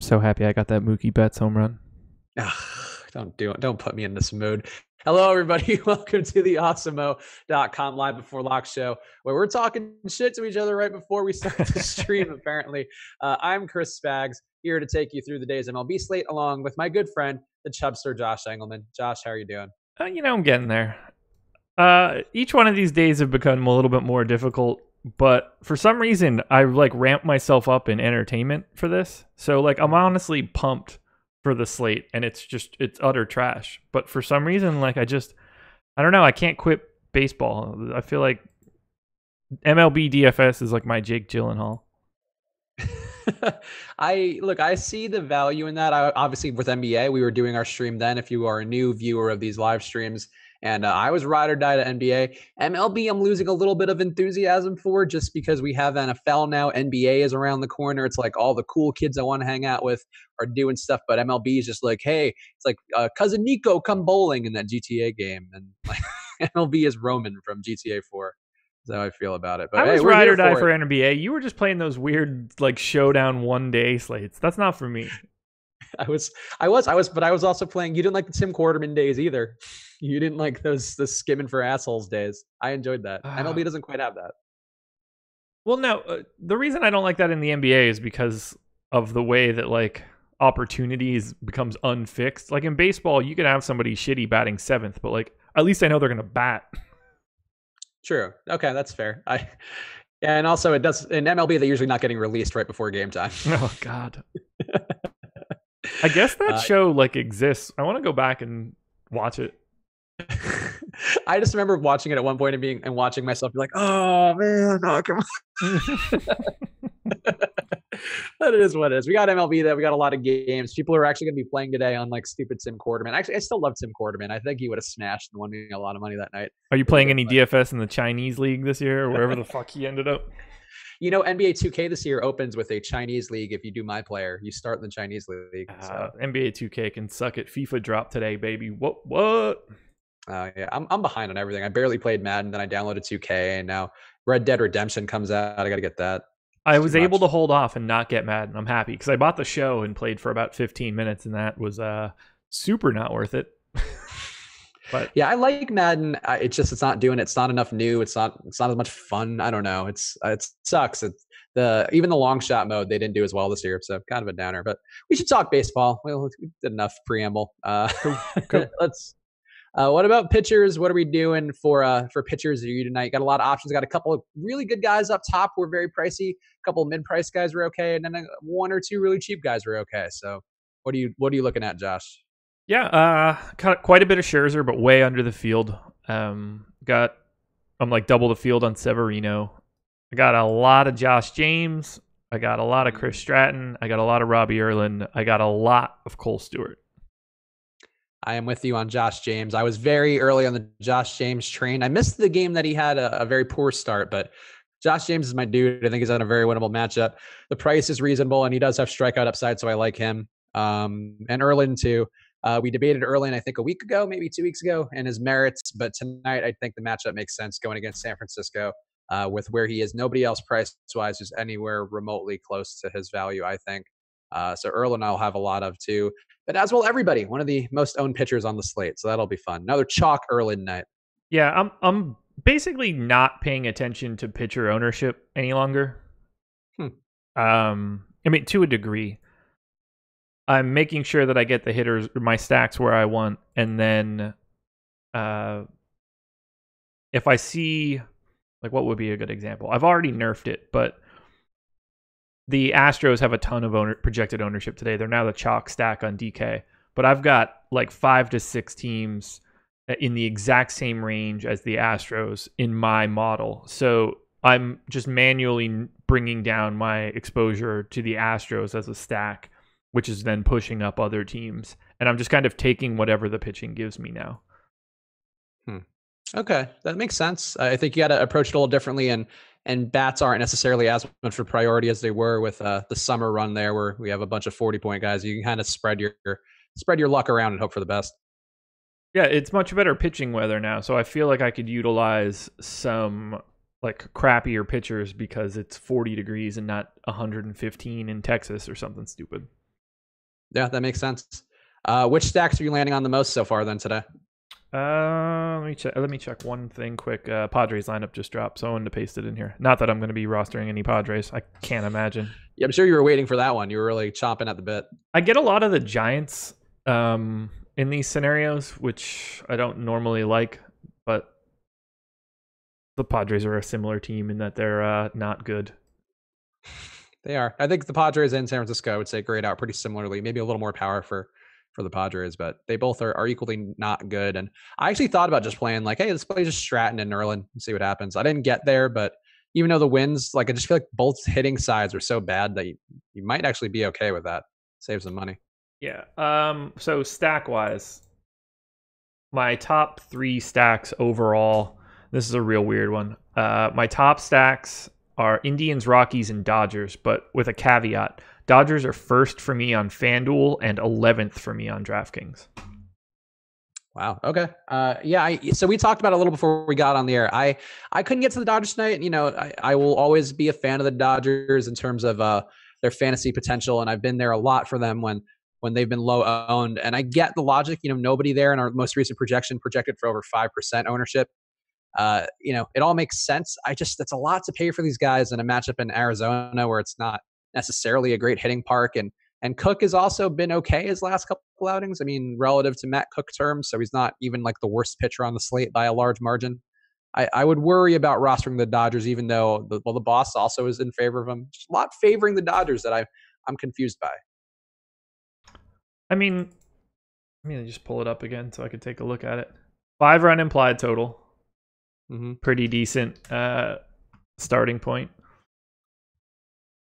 So happy I got that Mookie Betts home run. Ugh, don't put me in this mood. Hello, everybody. Welcome to the awesemo.com live before lock show, where we're talking shit to each other right before we start the stream. Apparently, I'm Chris Spags, here to take you through the day's MLB slate, along with my good friend, the Chubster Josh Engelman. Josh, how are you doing? I'm getting there. Each one of these days have become a little bit more difficult, but for some reason, I ramped myself up in entertainment for this. So I'm honestly pumped for the slate, and it's utter trash. But for some reason, I don't know, I can't quit baseball. I feel like MLB DFS is like my Jake Gyllenhaal. I see the value in that. Obviously, with NBA, we were doing our stream then. If you are a new viewer of these live streams, and I was ride or die to NBA. MLB, I'm losing a little bit of enthusiasm for, just because we have NFL now. NBA is around the corner. It's like all the cool kids I want to hang out with are doing stuff, but MLB is just like, hey, it's like cousin Nico come bowling in that GTA game, and like MLB is Roman from GTA 4. That's how I feel about it. I But hey, was we're ride or here die for for it. NBA. You were just playing those weird showdown 1 day slates. That's not for me. But I was also playing. You didn't like the Tim Quarterman days either. You didn't like the skimming for assholes days. I enjoyed that. MLB doesn't quite have that. Well, no, the reason I don't like that in the NBA is because of the way that opportunities becomes unfixed. Like in baseball, you can have somebody shitty batting seventh, but at least I know they're gonna bat. True. Okay, that's fair. And also it does in MLB. They're usually not getting released right before game time. Oh God. I guess that show exists. I want to go back and watch it. I just remember watching it at one point and watching myself be like, oh man, oh come on. But it is what it is. We got MLB there. We got a lot of games. People are actually going to be playing today on stupid Tim Quarterman. Actually, I still love Tim Quarterman. I think he would have smashed and won me a lot of money that night. Are you playing any DFS in the Chinese league this year or wherever the fuck he ended up? NBA 2K this year opens with a Chinese league. If you do my player, you start in the Chinese league. So. NBA 2K can suck it. FIFA dropped today, baby. What? Yeah, I'm behind on everything. I barely played Madden, then I downloaded 2K, and now Red Dead Redemption comes out. I got to get that. I was able to hold off and not get mad, and I'm happy because I bought the show and played for about 15 minutes, and that was super not worth it. But yeah, I like Madden. It's not doing it. It's not enough new. It's not as much fun. I don't know. It sucks. It's even the long shot mode they didn't do as well this year, so kind of a downer. But we should talk baseball. Well, we did enough preamble. Cool. Let's. What about pitchers? What are we doing for pitchers tonight? Got a lot of options. Got a couple of really good guys up top who are very pricey. A couple of mid-price guys were okay, and then one or two really cheap guys were okay. So, what are you looking at, Josh? Yeah, got quite a bit of Scherzer, but way under the field. I'm double the field on Severino. I got a lot of Josh James. I got a lot of Chris Stratton. I got a lot of Robbie Erlin. I got a lot of Cole Stewart. I am with you on Josh James. I was very early on the Josh James train. I missed the game that he had a very poor start, but Josh James is my dude. I think he's on a very winnable matchup. The price is reasonable, and he does have strikeout upside, so I like him. And Erlin too. We debated Erlin, I think, a week ago, maybe 2 weeks ago, and his merits. But tonight, I think the matchup makes sense going against San Francisco with where he is. Nobody else price-wise is anywhere remotely close to his value, I think. So Erlin I'll have a lot of too. But as well, everybody, one of the most owned pitchers on the slate. So that'll be fun. Another chalk Erlin night. Yeah, I'm basically not paying attention to pitcher ownership any longer. I mean, to a degree. I'm making sure that I get the hitters, my stacks where I want, and then if I see, what would be a good example? I've already nerfed it, but the Astros have a ton of projected ownership today. They're now the chalk stack on DK, but I've got 5 to 6 teams in the exact same range as the Astros in my model. So I'm just manually bringing down my exposure to the Astros as a stack, which is then pushing up other teams. And I'm just kind of taking whatever the pitching gives me now. Okay, that makes sense. I think you got to approach it a little differently, and bats aren't necessarily as much of a priority as they were with the summer run there, where we have a bunch of 40-point guys. You can kind of spread your luck around and hope for the best. Yeah, it's much better pitching weather now, so I feel like I could utilize some crappier pitchers because it's 40 degrees and not 115 in Texas or something stupid. Yeah, that makes sense. Which stacks are you landing on the most so far then today? Let me check one thing quick. Padres lineup just dropped, so I wanted to paste it in here. Not that I'm going to be rostering any Padres. I can't imagine. Yeah, I'm sure you were waiting for that one. You were really chomping at the bit. I get a lot of the Giants in these scenarios, which I don't normally like, but the Padres are a similar team in that they're not good. They are. I think the Padres and San Francisco, I would say, grade out pretty similarly. Maybe a little more power for the Padres, but they both are equally not good. And I actually thought about just playing like, hey, let's play just Stratton and Nerlin and see what happens. I didn't get there, but even though the wins, like I just feel like both hitting sides are so bad that you might actually be okay with that. Save some money. Yeah. So stack wise, my top 3 stacks overall. This is a real weird one. My top stacks are Indians, Rockies, and Dodgers, but with a caveat. Dodgers are first for me on FanDuel and 11th for me on DraftKings. Wow. Okay. Yeah. So we talked about it a little before we got on the air. I couldn't get to the Dodgers tonight. You know, I will always be a fan of the Dodgers in terms of their fantasy potential, and I've been there a lot for them when they've been low owned. And I get the logic. You know, nobody there in our most recent projection projected for over 5% ownership. You know, it all makes sense. That's a lot to pay for these guys in a matchup in Arizona where it's not necessarily a great hitting park. And Cook has also been okay his last couple outings. I mean, relative to Matt Cook terms, so he's not even like the worst pitcher on the slate by a large margin. I would worry about rostering the Dodgers, even though the boss also is in favor of them. Just a lot favoring the Dodgers that I'm confused by. I mean, let me just pull it up again so I could take a look at it. 5-run implied total. Mm-hmm. Pretty decent starting point.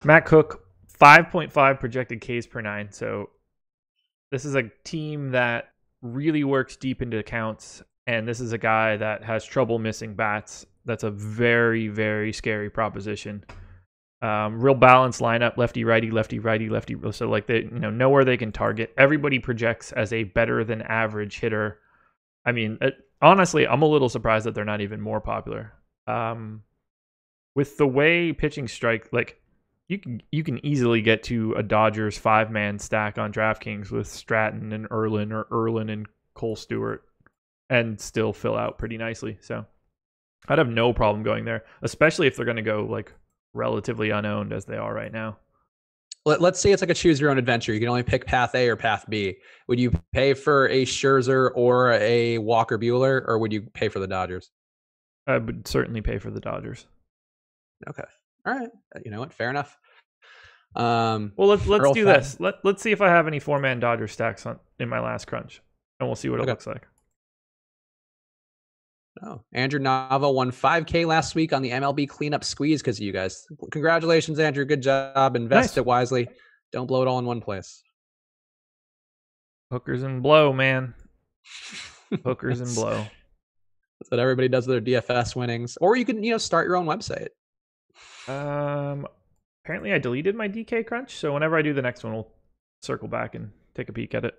Matt Cook, 5.5 projected Ks per 9. So this is a team that really works deep into counts, and this is a guy that has trouble missing bats. That's a very, very scary proposition. Real balanced lineup, lefty, righty, lefty, righty, lefty. So like they, know where they can target. Everybody projects as a better than average hitter. I mean, honestly, I'm a little surprised that they're not even more popular. With the way pitching strike, like you can easily get to a Dodgers 5-man stack on DraftKings with Stratton and Erlin or Erlin and Cole Stewart and still fill out pretty nicely. So I'd have no problem going there, especially if they're going to go like relatively unowned as they are right now. Let's say it's like a choose your own adventure. You can only pick path A or path B. Would you pay for a Scherzer or a Walker Buehler, or would you pay for the Dodgers? I would certainly pay for the Dodgers. Okay. All right. You know what? Fair enough. Well, let's do this. Let's see if I have any 4-man Dodger stacks in my last crunch, and we'll see what it looks like. Oh, Andrew Nava won 5K last week on the MLB cleanup squeeze because of you guys. Congratulations, Andrew. Good job. Invest it wisely. Don't blow it all in one place. Hookers and blow, man. Hookers and blow. That's what everybody does with their DFS winnings. Or you can, start your own website. Apparently I deleted my DK crunch, so whenever I do the next one, we'll circle back and take a peek at it.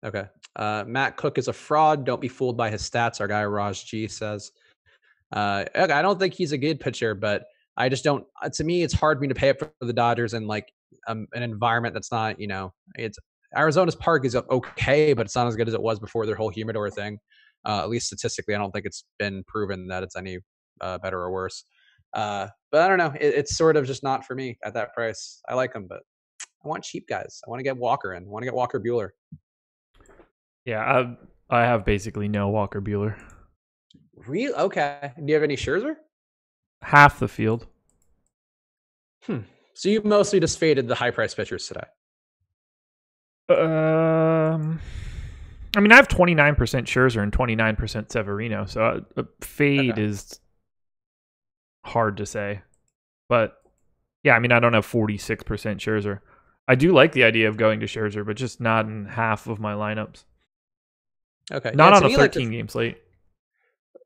Okay. Matt Cook is a fraud. Don't be fooled by his stats, our guy Raj G says. I don't think he's a good pitcher, but I just don't. To me, it's hard for me to pay up for the Dodgers in like an environment that's not, it's Arizona's park is okay, but it's not as good as it was before their whole humidor thing. At least statistically, I don't think it's been proven that it's any better or worse. But I don't know. It's sort of just not for me at that price. I like them, but I want cheap guys. I want to get Walker in. I want to get Walker Buehler. Yeah, I have basically no Walker Buehler. Really? Okay. Do you have any Scherzer? Half the field. So you mostly just faded the high price pitchers today. I mean, I have 29% Scherzer and 29% Severino, so a fade is hard to say. But yeah, I mean, I don't have 46% Scherzer. I do like the idea of going to Scherzer, but just not in half of my lineups. Okay. Not on a 13-game slate.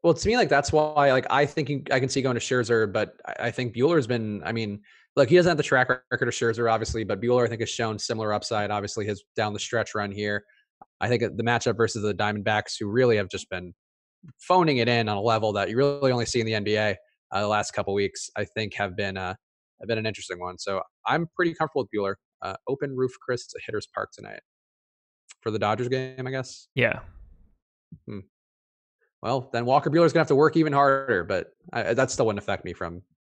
Well, to me, like that's why, like I think I can see going to Scherzer, but I think Buehler's been. I mean, look, he doesn't have the track record of Scherzer, obviously, but Buehler I think has shown similar upside. Obviously, his down the stretch run here. I think the matchup versus the Diamondbacks, who really have just been phoning it in on a level that you really only see in the NBA the last couple of weeks, I think have been an interesting one. So I'm pretty comfortable with Buehler. Open Roof Chris, it's a hitter's park tonight for the Dodgers game, I guess. Yeah. Well, then Walker Buehler's gonna have to work even harder, but that still wouldn't affect me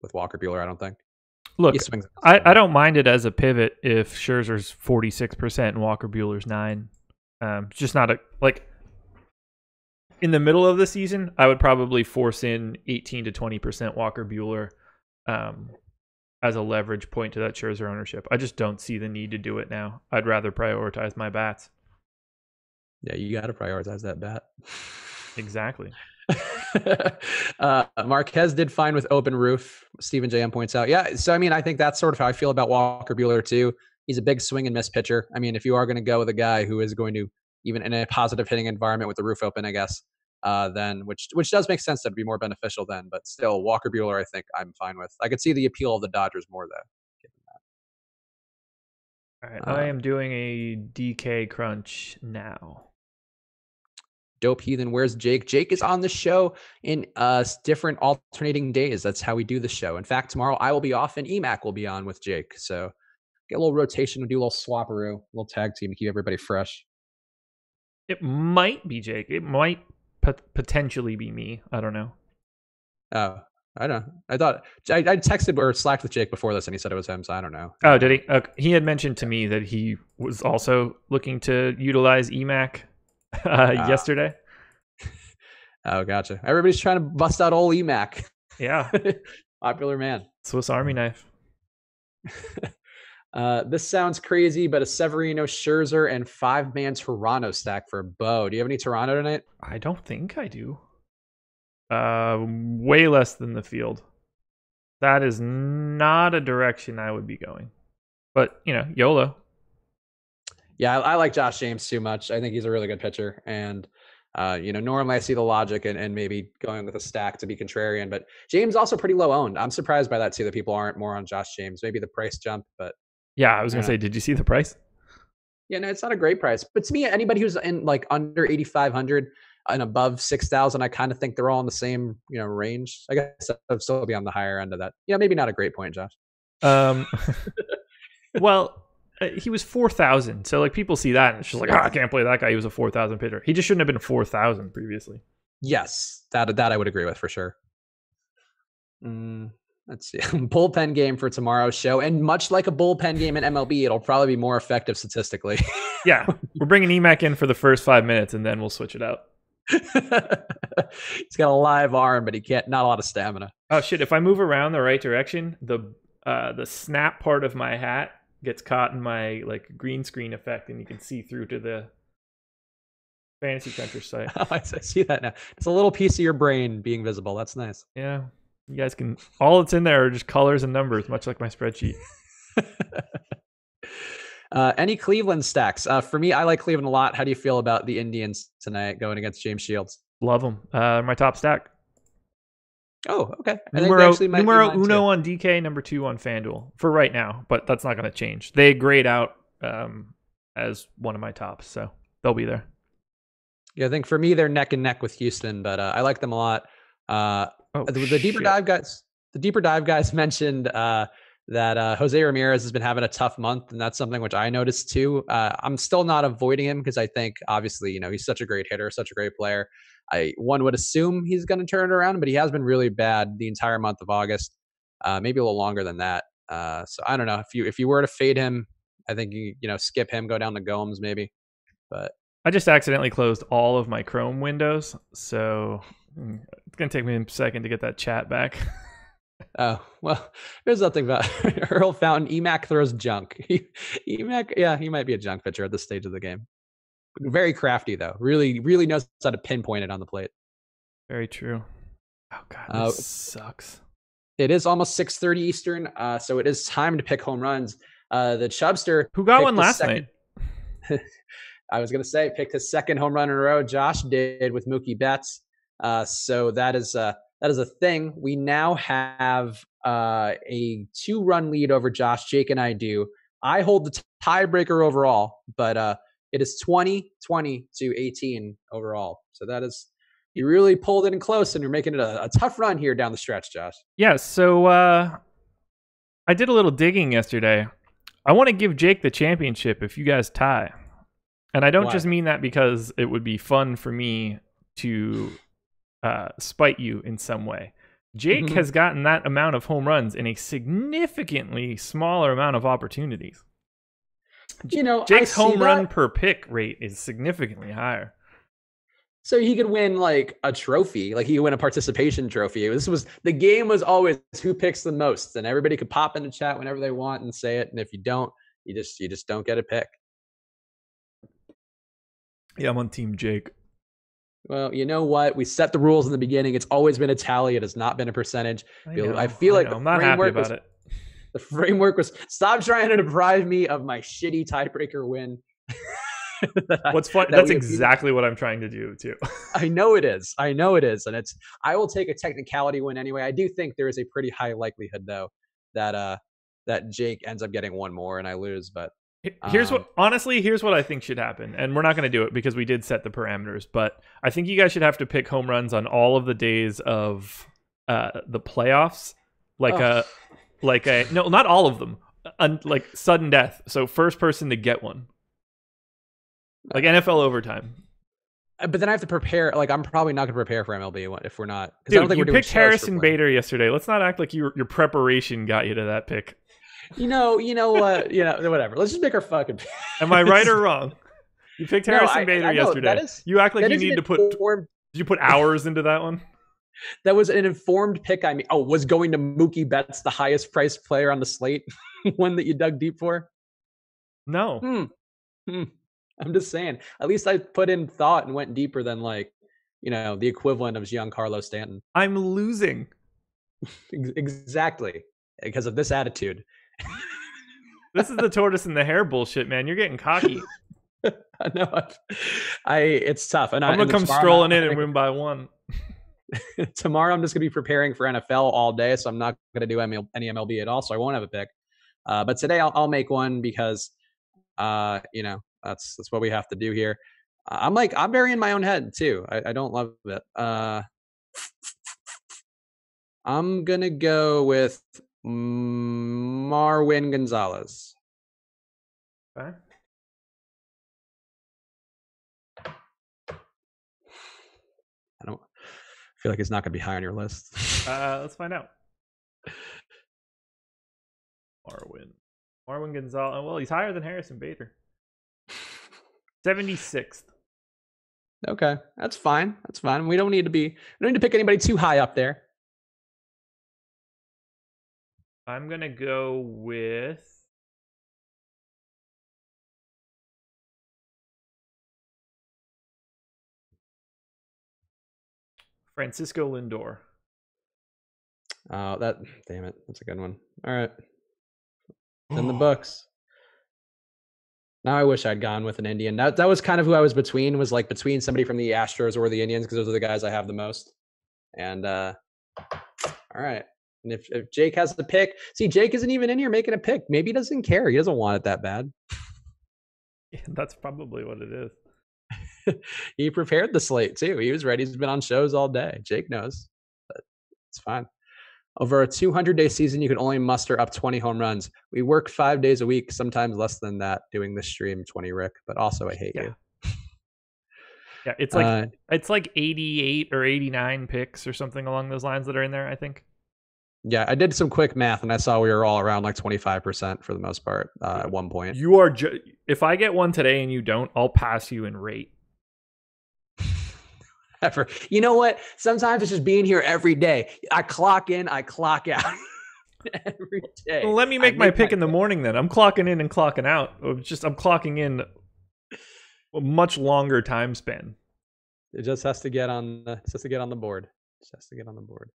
with Walker Buehler. I don't think. Look, I don't mind it as a pivot if Scherzer's 46% and Walker Buehler's 9%. It's just not in the middle of the season, I would probably force in 18 to 20% Walker Buehler as a leverage point to that Scherzer ownership. I just don't see the need to do it now. I'd rather prioritize my bats. Yeah, you got to prioritize that bat. Exactly. Marquez did fine with Open Roof. Stephen JM points out. Yeah, so I mean, I think that's sort of how I feel about Walker Buehler too. He's a big swing and miss pitcher. I mean, if you are going to go with a guy who is going to, even in a positive hitting environment with the roof open, I guess, then which does make sense, that'd be more beneficial then. But still, Walker Buehler, I think I'm fine with. I could see the appeal of the Dodgers more though. All right, I am doing a DK crunch now. Dope Heathen, where's Jake? Jake is on the show in different alternating days. That's how we do the show. In fact, tomorrow I will be off and EMAC will be on with Jake. So get a little rotation, do a little swapperoo, a little tag team to keep everybody fresh. It might be Jake. It might potentially be me. I don't know. Oh, I don't know. I thought I texted or slacked with Jake before this and he said it was him. So I don't know. Oh, did he? Okay. He had mentioned to me that he was also looking to utilize EMAC yesterday. Oh, gotcha. Everybody's trying to bust out old EMAC. Yeah. Popular man. Swiss Army knife. This sounds crazy, but a Severino, Scherzer, and 5-man Toronto stack for Bo. Do you have any Toronto tonight? I don't think I do. Way less than the field. That is not a direction I would be going. But, YOLO. Yeah, I like Josh James too much. I think he's a really good pitcher. And, normally I see the logic and maybe going with a stack to be contrarian. But James also pretty low owned. I'm surprised by that too, that people aren't more on Josh James. Maybe the price jump, but... Yeah, I was going to say, did you see the price? Yeah, no, it's not a great price. But to me, anybody who's in like under 8,500 and above 6,000, I kind of think they're all in the same, range. I guess I'd still be on the higher end of that. Yeah, maybe not a great point, Josh. Well, he was 4,000. So like people see that and it's just like, I can't play that guy. He was a 4,000 pitcher. He just shouldn't have been 4,000 previously. Yes, that I would agree with for sure. Let's see. Bullpen game for tomorrow's show. And much like a bullpen game in MLB, it'll probably be more effective statistically. Yeah. We're bringing EMAC in for the first 5 minutes and then we'll switch it out. He's got a live arm, but not a lot of stamina. Oh shit. If I move around the right direction, the snap part of my hat gets caught in my like green screen effect and you can see through to the Fantasy Cruncher site. Oh, I see that now. It's a little piece of your brain being visible. That's nice. Yeah. You guys can, all that's in there are just colors and numbers, much like my spreadsheet. Any Cleveland stacks? For me, I like Cleveland a lot. How do you feel about the Indians tonight going against James Shields? Love them. My top stack. Oh, okay. Numero uno on DK, number 2 on FanDuel for right now, but that's not going to change. They grade out as one of my tops, so they'll be there. Yeah, I think for me, they're neck and neck with Houston, but I like them a lot. The deeper dive guys mentioned that Jose Ramirez has been having a tough month, and that's something which I noticed too. I'm still not avoiding him because I think obviously, he's such a great hitter, such a great player. One would assume he's going to turn it around, but he has been really bad the entire month of August, maybe a little longer than that. So I don't know if you were to fade him, I think you skip him, go down to Gomes maybe. But I just accidentally closed all of my Chrome windows, so it's going to take me a second to get that chat back. Oh, well, there's nothing about Earl Fountain. EMAC throws junk. EMAC, yeah, he might be a junk pitcher at this stage of the game. Very crafty, though. Really, really knows how to pinpoint it on the plate. Very true. Oh, God, this sucks. It is almost 6:30 Eastern, so it is time to pick home runs. The Chubster... Who got one last night? I was going to say, picked his second home run in a row. Josh did with Mookie Betts. So that is a thing. We now have a 2-run lead over Josh. Jake and I do. I hold the tiebreaker overall, but it is 20-20 to 18 overall. So that is, you really pulled it in close, and you're making it a tough run here down the stretch, Josh. Yeah. So I did a little digging yesterday. I want to give Jake the championship if you guys tie. And I don't Why? just mean that because it would be fun for me to spite you in some way. Jake has gotten that amount of home runs in a significantly smaller amount of opportunities. Jake's home run per pick rate is significantly higher. So he could win like a trophy, like he could win a participation trophy. The game was always who picks the most, and everybody could pop in the chat whenever they want and say it. And if you don't, you just don't get a pick. Yeah, I'm on Team Jake. Well, you know what? We set the rules in the beginning. It's always been a tally. It has not been a percentage. I feel like I'm not happy about it. The framework was stop trying to deprive me of my shitty tiebreaker win. What's fun? That's exactly what I'm trying to do too. I know it is, and I will take a technicality win anyway. I do think there is a pretty high likelihood though that Jake ends up getting one more and I lose. But here's what I think should happen, and we're not going to do it because we did set the parameters. But I think you guys should have to pick home runs on all of the days of the playoffs, no, not all of them, like sudden death. So first person to get one. Like NFL overtime. But then I have to prepare. Like, I'm probably not going to prepare for MLB if we're not. Dude, I don't think you picked Harrison Bader yesterday. Let's not act like your preparation got you to that pick. You know what? Whatever. Let's just make our fucking pick. Am I right or wrong? You picked Harrison Bader yesterday. You act like you need to put... Did you put hours into that one? That was an informed pick. I mean, was going to Mookie Betts the highest priced player on the slate? One that you dug deep for? No. I'm just saying. At least I put in thought and went deeper than the equivalent of Giancarlo Stanton. I'm losing. Exactly. Because of this attitude. This is the tortoise and the hare bullshit, man. You're getting cocky. No, it's tough. And I'm going to come strolling in and win by one. Tomorrow I'm just going to be preparing for NFL all day, so I'm not going to do any MLB at all, so I won't have a pick. But today I'll make one because, that's what we have to do here. I'm burying my own head too. I don't love it. I'm going to go with Marwin Gonzalez. Okay. I feel like he's not going to be high on your list. Let's find out. Marwin Gonzalez. Well, he's higher than Harrison Bader. 76th. Okay, that's fine. We don't need to pick anybody too high up there. I'm going to go with Francisco Lindor. Oh, damn it. That's a good one. All right. In the books. Now I wish I'd gone with an Indian. That was kind of who I was between, between somebody from the Astros or the Indians, because those are the guys I have the most. And all right. And if Jake has the pick, see, Jake isn't even in here making a pick. Maybe he doesn't care. He doesn't want it that bad. Yeah, that's probably what it is. He prepared the slate too. He was ready. He's been on shows all day. Jake knows, but it's fine. Over a 200-day season, you can only muster up 20 home runs. We work 5 days a week, sometimes less than that, doing this stream, 20 Rick. But also, I hate you. Yeah, it's like 88 or 89 picks or something along those lines that are in there, I think. Yeah, I did some quick math, and I saw we were all around 25% for the most part at one point. You are. If I get one today and you don't, I'll pass you in rate. Ever. You know what? Sometimes it's just being here every day. I clock in, I clock out every day. Well, let me make my pick in the morning then. I'm clocking in and clocking out. I'm clocking in a much longer time span. It just has to get on the board. Just has to get on the board.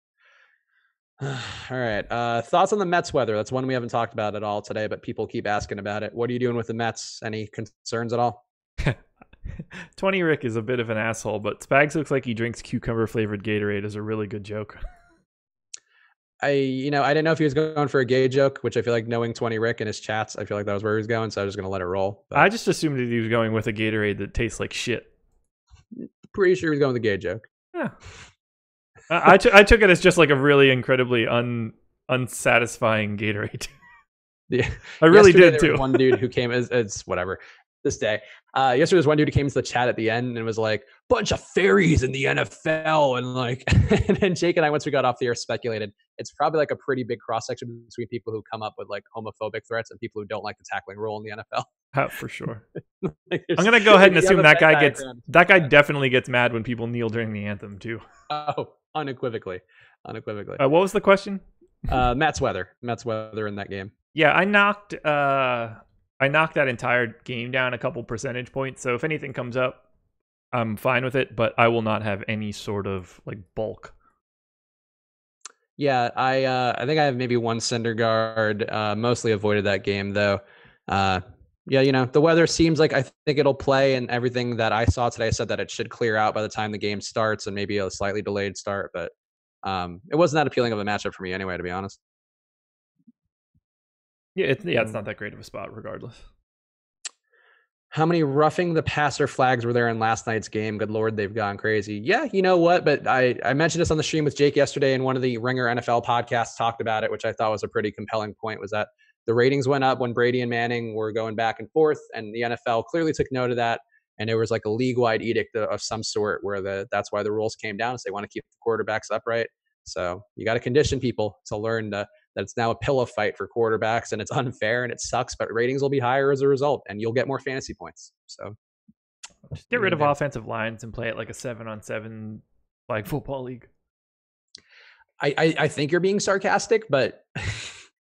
All right. Thoughts on the Mets weather? That's one we haven't talked about at all today, but people keep asking about it. What are you doing with the Mets? Any concerns at all? 20 Rick is a bit of an asshole, but Spags looks like he drinks cucumber flavored Gatorade is a really good joke. I didn't know if he was going for a gay joke, which I feel like knowing 20 Rick and his chats, I feel like that was where he was going, so I was just going to let it roll. But I just assumed that he was going with a Gatorade that tastes like shit. Pretty sure he was going with a gay joke. Yeah. I took it as just like a really incredibly unsatisfying Gatorade. I really yesterday did there was too. one dude who came it's whatever this day. Yesterday there was one dude who came to the chat at the end and was like, bunch of fairies in the NFL. And like, and then Jake and I, once we got off the air, speculated it's probably like a pretty big cross section between people who come up with like homophobic threats and people who don't like the tackling rule in the NFL. For sure. Like, I'm gonna go ahead and assume that guy diagram. definitely gets mad when people kneel during the anthem too. Oh, unequivocally. What was the question? Matt's weather in that game. Yeah, I knocked that entire game down a couple percentage points. So if anything comes up, I'm fine with it, but I will not have any sort of like bulk. Yeah, I think I have maybe one Syndergaard. Mostly avoided that game though. Yeah, you know, the weather seems like I think it'll play, and everything that I saw today said that it should clear out by the time the game starts, and maybe a slightly delayed start. But it wasn't that appealing of a matchup for me anyway, to be honest. Yeah, it's not that great of a spot, regardless. How many roughing the passer flags were there in last night's game? Good Lord, they've gone crazy. Yeah, you know what? But I mentioned this on the stream with Jake yesterday, and one of the Ringer NFL podcasts talked about it, which I thought was a pretty compelling point, was that the ratings went up when Brady and Manning were going back and forth, and the NFL clearly took note of that. And there was like a league-wide edict of some sort where that's why the rules came down, is they want to keep the quarterbacks upright. So you got to condition people to learn that it's now a pillow fight for quarterbacks, and it's unfair and it sucks, but ratings will be higher as a result, and you'll get more fantasy points. So just get rid of offensive lines and play it like a 7-on-7 flag football league. I think you're being sarcastic, but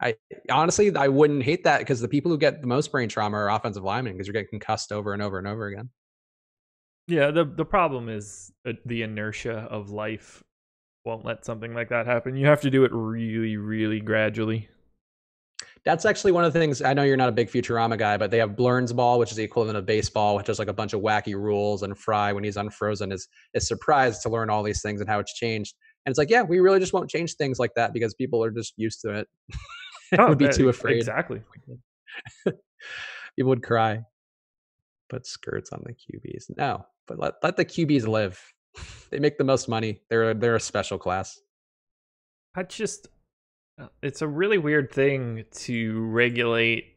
I honestly wouldn't hate that, because the people who get the most brain trauma are offensive linemen, because you're getting concussed over and over and over again. Yeah, the problem is the inertia of life won't let something like that happen. You have to do it really, really gradually. That's actually one of the things. I know you're not a big Futurama guy, but they have Blurn's ball, which is the equivalent of baseball, which has like a bunch of wacky rules. And Fry, when he's unfrozen, is surprised to learn all these things and how it's changed. And it's like, yeah, we really just won't change things like that because people are just used to it. Would be too afraid. Exactly. People would cry. Put skirts on the QBs. No, but let the QBs live. They make the most money. They're a special class. It's a really weird thing to regulate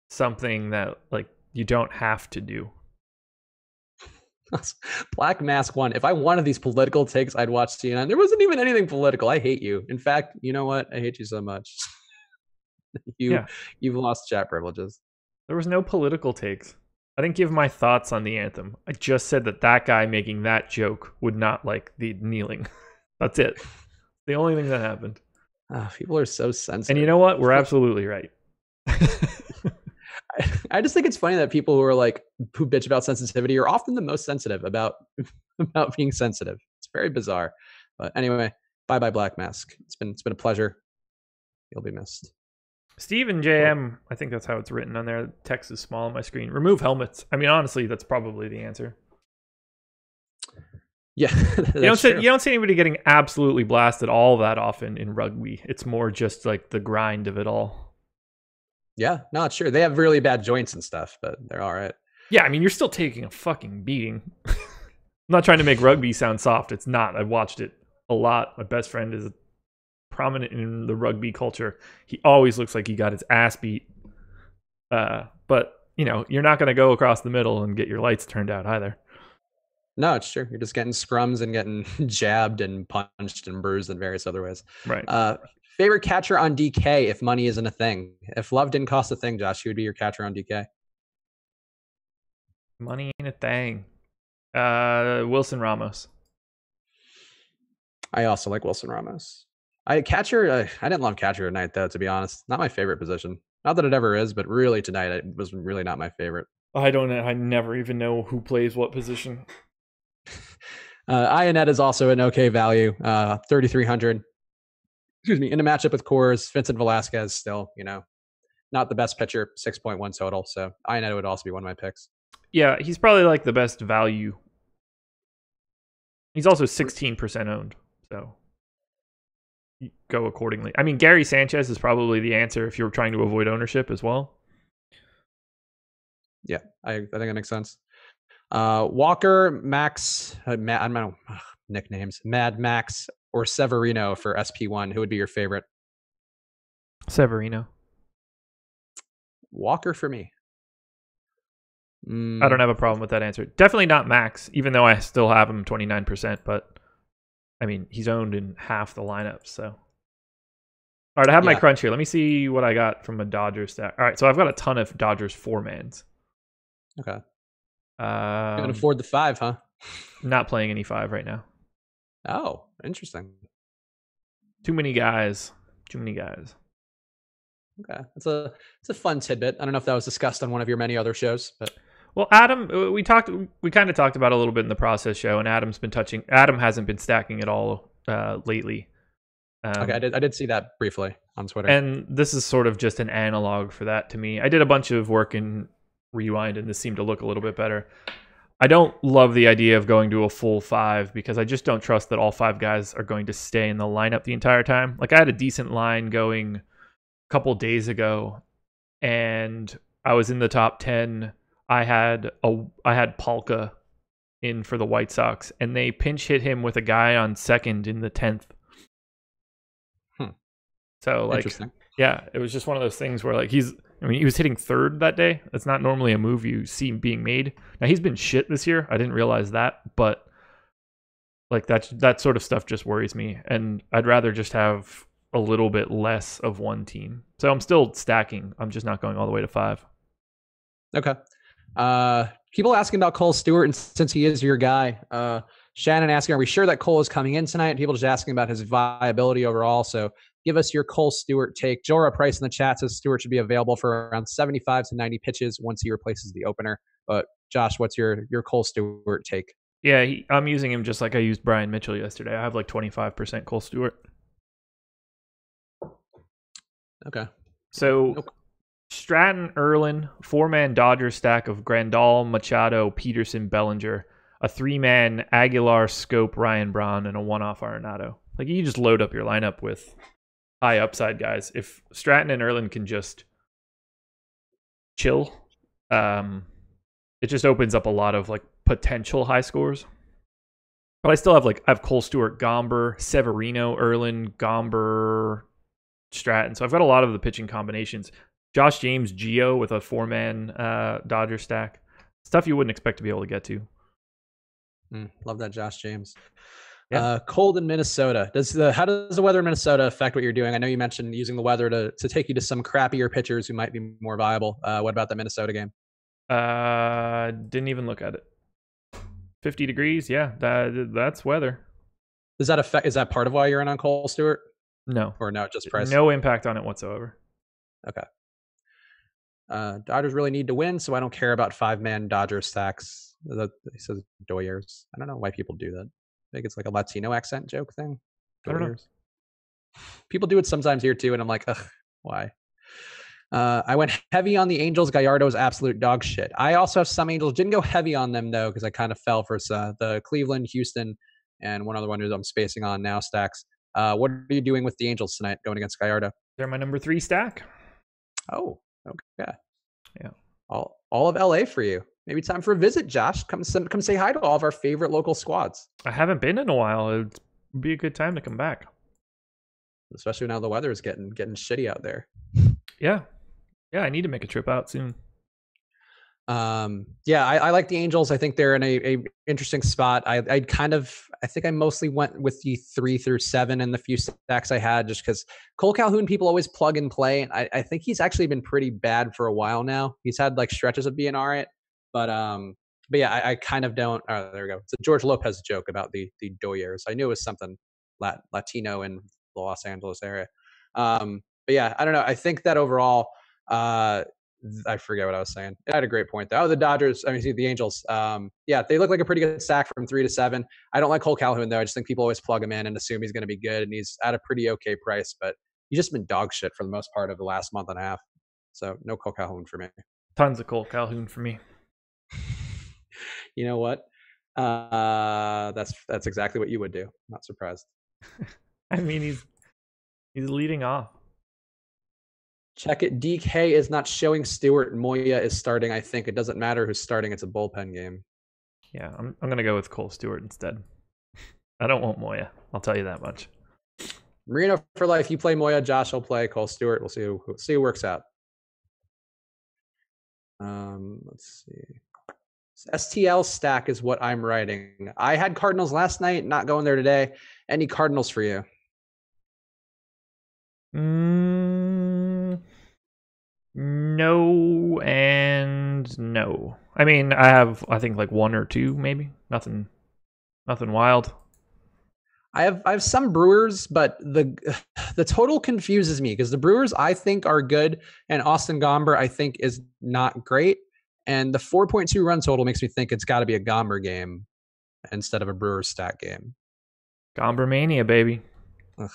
something that like you don't have to do. Black Mask won. If I wanted these political takes, I'd watch CNN. There wasn't even anything political. I hate you. In fact, you know what? I hate you so much. You've lost chat privileges. There was no political takes. I didn't give my thoughts on the anthem. I just said that guy making that joke would not like the kneeling. That's it. The only thing that happened. People are so sensitive. And you know what? We're absolutely right. I just think it's funny that people who bitch about sensitivity are often the most sensitive about being sensitive. It's very bizarre. But anyway, bye Black Mask. It's been a pleasure. You'll be missed. Steven JM, I think that's how it's written on there. The text is small on my screen. Remove helmets. I mean, honestly, that's probably the answer. Yeah, you don't see anybody getting absolutely blasted all that often in rugby. It's more just like the grind of it all. Yeah, no, it's sure. They have really bad joints and stuff, but they're all right. Yeah, I mean, you're still taking a fucking beating. I'm not trying to make rugby sound soft. It's not. I've watched it a lot. My best friend is prominent in the rugby culture. He always looks like he got his ass beat. But, you know, you're not going to go across the middle and get your lights turned out either. No, it's true. You're just getting scrums and getting jabbed and punched and bruised in various other ways. Right. Favorite catcher on DK if money isn't a thing? If love didn't cost a thing, Josh, who would be your catcher on DK? Money ain't a thing. Wilson Ramos. I also like Wilson Ramos. I didn't love catcher tonight, though, to be honest. Not my favorite position. Not that it ever is, but really tonight it was really not my favorite. I don't know. I never even know who plays what position. Ionette is also an okay value, 3,300. Excuse me, in a matchup with Coors, Vincent Velasquez still, not the best pitcher, 6.1 total. So Ionette would also be one of my picks. Yeah, he's probably like the best value. He's also 16% owned, so go accordingly. I mean, Gary Sanchez is probably the answer if you're trying to avoid ownership as well. Yeah, I think that makes sense. Walker, Max, I don't know, nicknames, Mad Max or Severino for SP1. Who would be your favorite? Severino. Walker for me. I don't have a problem with that answer. Definitely not Max, even though I still have him 29%. But I mean, he's owned in half the lineups. So, all right, I have my crunch here. Let me see what I got from a Dodgers stack. All right, so I've got a ton of Dodgers 4-mans. Okay. You can afford the 5, huh? Not playing any 5 right now. Oh, interesting. Too many guys. Okay, it's a fun tidbit. I don't know if that was discussed on one of your many other shows, but well, Adam, we kind of talked about it a little bit in the process show, and Adam hasn't been stacking at all lately. Okay, I did see that briefly on Twitter, and this is sort of just an analog for that to me. I did a bunch of work in Rewind, and this seemed to look a little bit better. I don't love the idea of going to a full 5 because I just don't trust that all 5 guys are going to stay in the lineup the entire time. Like I had a decent line going a couple days ago, and I was in the top 10. I had Palka in for the White Sox, and they pinch hit him with a guy on second in the 10th. So like, yeah, it was just one of those things where like he was hitting third that day. That's not normally a move you see being made. Now he's been shit this year. I didn't realize that, but like that sort of stuff just worries me, and I'd rather just have a little bit less of one team. So I'm still stacking. I'm just not going all the way to 5. Okay. People asking about Cole Stewart, and since he is your guy, Shannon asking, are we sure that Cole is coming in tonight? People just asking about his viability overall. So give us your Cole Stewart take. Jorah Price in the chat says Stewart should be available for around 75 to 90 pitches once he replaces the opener. But Josh, what's your Cole Stewart take? Yeah, I'm using him just like I used Brian Mitchell yesterday. I have like 25% Cole Stewart. Okay. So Stratton, Erlin, 4-man Dodgers stack of Grandal, Machado, Peterson, Bellinger, a 3-man Aguilar, Scope, Ryan Braun, and a 1-off Arenado. Like you just load up your lineup with high upside guys. If Stratton and Erlin can just chill, it just opens up a lot of like potential high scores. But I still have I have Cole Stewart, Gomber, Severino, Erlin, Gomber, Stratton. So I've got a lot of the pitching combinations. Josh James, Gio with a 4-man Dodger stack. Stuff you wouldn't expect to be able to get to. Love that Josh James. Yeah. Cold in Minnesota. How does the weather in Minnesota affect what you're doing? I know you mentioned using the weather to take you to some crappier pitchers who might be more viable. What about the Minnesota game? Didn't even look at it. 50 degrees. Yeah, that's weather. Does that affect? Is that part of why you're in on Cole Stewart? No. Or no, just price? No impact on it whatsoever. Okay. Dodgers really need to win, so I don't care about 5-man Dodger stacks. He says Doyers. I don't know why people do that. I think it's like a Latino accent joke thing. I don't know. People do it sometimes here too, and I'm like, ugh, why? I went heavy on the Angels. Gallardo's absolute dog shit. I also have some Angels. Didn't go heavy on them though, because I kind of fell for the Cleveland, Houston, and one other one who I'm spacing on now stacks. What are you doing with the Angels tonight going against Gallardo? They're my number 3 stack. Oh, okay. Yeah. All of LA for you. Maybe time for a visit, Josh. Come say hi to all of our favorite local squads. I haven't been in a while. It'd be a good time to come back. Especially now the weather is getting shitty out there. Yeah. Yeah, I need to make a trip out soon. Yeah, I like the Angels. I think they're in a interesting spot. I think I mostly went with the 3 through 7 and the few stacks I had, just because Cole Calhoun people always plug and play. I think he's actually been pretty bad for a while now. He's had like stretches of being all right, but yeah, I kind of don't. Oh, there we go. It's a George Lopez joke about the Doyers. I knew it was something Latino in the Los Angeles area. But yeah, I don't know. I think that overall, I forget what I was saying. I had a great point though. Oh, the Dodgers. The Angels. Yeah, they look like a pretty good stack from 3 to 7. I don't like Cole Calhoun though. I just think people always plug him in and assume he's going to be good, and he's at a pretty okay price. But he's just been dog shit for the most part of the last month and a half. So no Cole Calhoun for me. Tons of Cole Calhoun for me. You know what? That's exactly what you would do. Not surprised. I mean, he's leading off. Check it. DK is not showing Stewart. Moya is starting. I think it doesn't matter who's starting. It's a bullpen game. Yeah, I'm gonna go with Cole Stewart instead. I don't want Moya. I'll tell you that much. Marino for life. You play Moya. Josh will play Cole Stewart. We'll see who works out. Let's see. STL stack is what I'm writing. I had Cardinals last night, not going there today. Any Cardinals for you? No and no. I mean, I think like one or two maybe. Nothing wild. I have some Brewers, but the total confuses me because the Brewers I think are good, and Austin Gomber I think is not great, and the 4.2 run total makes me think it's got to be a Gomber game instead of a Brewers stat game. Gomber mania, baby. Ugh.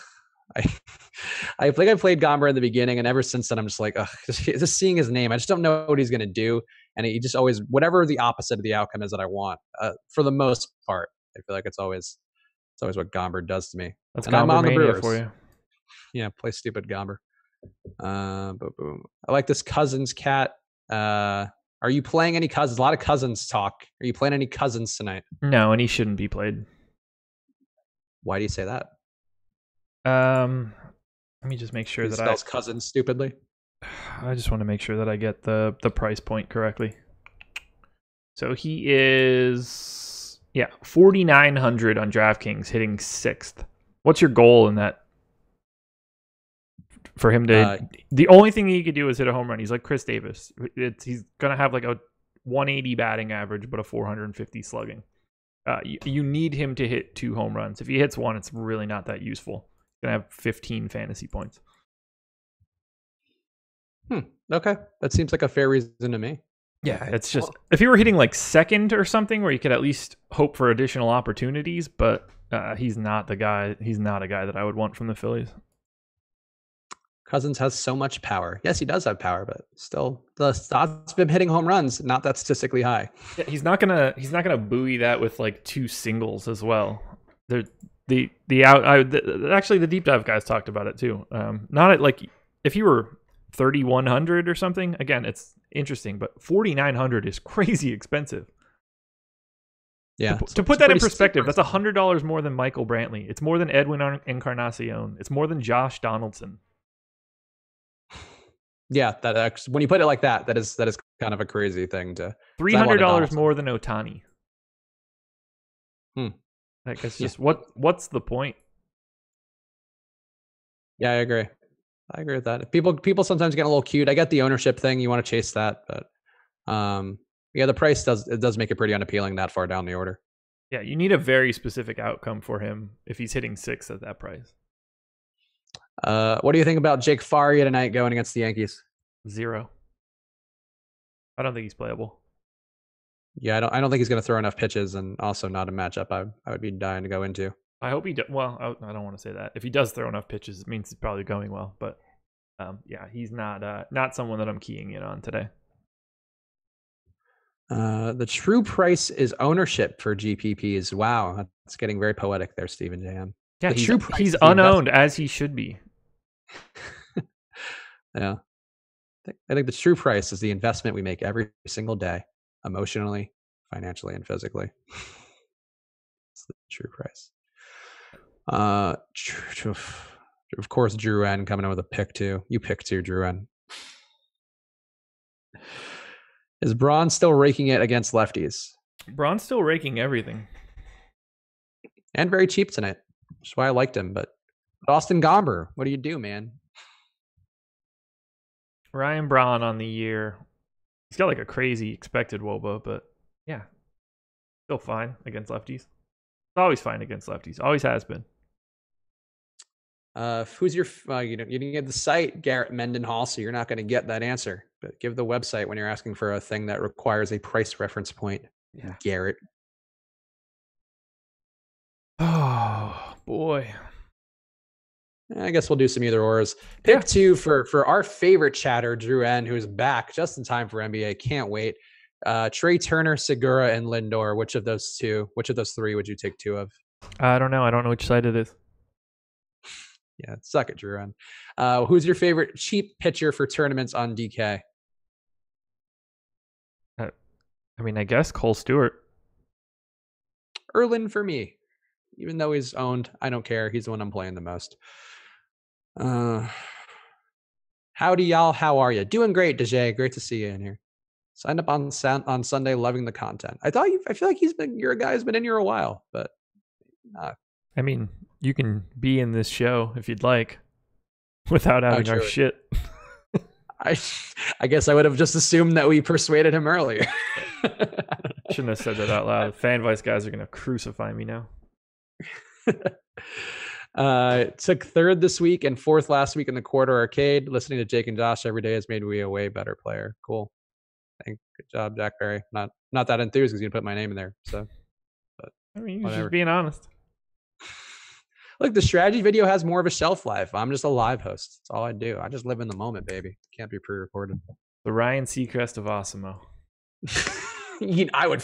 I think I played Gomber in the beginning, and ever since then I'm just like, just seeing his name, I just don't know what he's gonna do, and he just always whatever the opposite of the outcome is that I want. For the most part, I feel like it's always what Gomber does to me. That's and Gomber I'm on the mania Brewers for you. Yeah, play stupid Gomber. Boom. I like this Cousins cat. Are you playing any Cousins? A lot of Cousins talk. Are you playing any Cousins tonight? No, and he shouldn't be played. Why do you say that? Let me just make sure that spells Cousins stupidly. I just want to make sure that I get the price point correctly. So he is 4,900 on DraftKings, hitting 6th. What's your goal in that? For him to, the only thing he could do is hit a home run. He's like Chris Davis. He's gonna have like a 180 batting average, but a 450 slugging. You need him to hit 2 home runs. If he hits 1, it's really not that useful. He's gonna have 15 fantasy points. Okay, that seems like a fair reason to me. Yeah, it's just if he were hitting like 2nd or something, where you could at least hope for additional opportunities. But he's not the guy. He's not a guy that I would want from the Phillies. Cousins has so much power. Yes, he does have power, but still, the odds of him hitting home runs not that statistically high. Yeah, he's not gonna buoy that with like 2 singles as well. Actually the deep dive guys talked about it too. Not at like if you were 3,100 or something. Again, it's interesting, but 4,900 is crazy expensive. Yeah. To put that in perspective, that's $100 more than Michael Brantley. It's more than Edwin Encarnacion. It's more than Josh Donaldson. Yeah, that when you put it like that, that is kind of a crazy thing to. $300 more than Ohtani. Like it's just what's the point? Yeah, I agree. I agree with that. People sometimes get a little cute. I get the ownership thing. You want to chase that, but the price does make it pretty unappealing that far down the order. Yeah, you need a very specific outcome for him if he's hitting 6 at that price. What do you think about Jake Faria tonight going against the Yankees? 0. I don't think he's playable. Yeah, I don't think he's going to throw enough pitches, and also not a matchup I would be dying to go into. I hope he does. Well, I don't want to say that. If he does throw enough pitches, it means it's probably going well. But he's not someone that I'm keying in on today. The true price is ownership for GPPs. Wow, that's getting very poetic there, Stephen J.M. Yeah, he's unowned as he should be. Yeah. I think the true price is the investment we make every single day, emotionally, financially, and physically. It's the true price. Of course, Drew N coming in with a pick 2. You pick 2, Drew N. Is Braun still raking it against lefties? Braun's still raking everything. And very cheap tonight. That's why I liked him. But Austin Gomber, what do you do, man? Ryan Braun on the year. He's got like a crazy expected WOBA, but yeah, still fine against lefties. It's always fine against lefties. Always has been. Who's your? You didn't get the site, Garrett Mendenhall, so you're not going to get that answer. But give the website when you're asking for a thing that requires a price reference point. Yeah, Garrett. Oh boy. I guess we'll do some either ors. Pick 2 for our favorite chatter, Drew N, who's back just in time for NBA. Can't wait. Trey Turner, Segura, and Lindor. Which of those 3 would you take 2 of? I don't know. I don't know which side it is. Yeah, suck it, Drew N. Who's your favorite cheap pitcher for tournaments on DK? I mean, I guess Cole Stewart. Erlin for me. Even though he's owned, I don't care. He's the one I'm playing the most. Howdy, y'all. How are you? Doing great, Dejay. Great to see you in here. Signed up on Sunday, loving the content. I feel like you're a guy who's been in here a while, but I mean, you can be in this show if you'd like without having our shit. I guess I would have just assumed that we persuaded him earlier. Shouldn't have said that out loud. The FanVice guys are going to crucify me now. Took third this week and fourth last week in the quarter arcade. Listening to Jake and Josh every day has made me a way better player. Cool. Good job, Jack Perry. Not that enthused because you put my name in there. So, but I mean, you're just being honest. Look, the strategy video has more of a shelf life. I'm just a live host. That's all I do. I just live in the moment, baby. Can't be pre-recorded. The Ryan Seacrest of Osimo. I would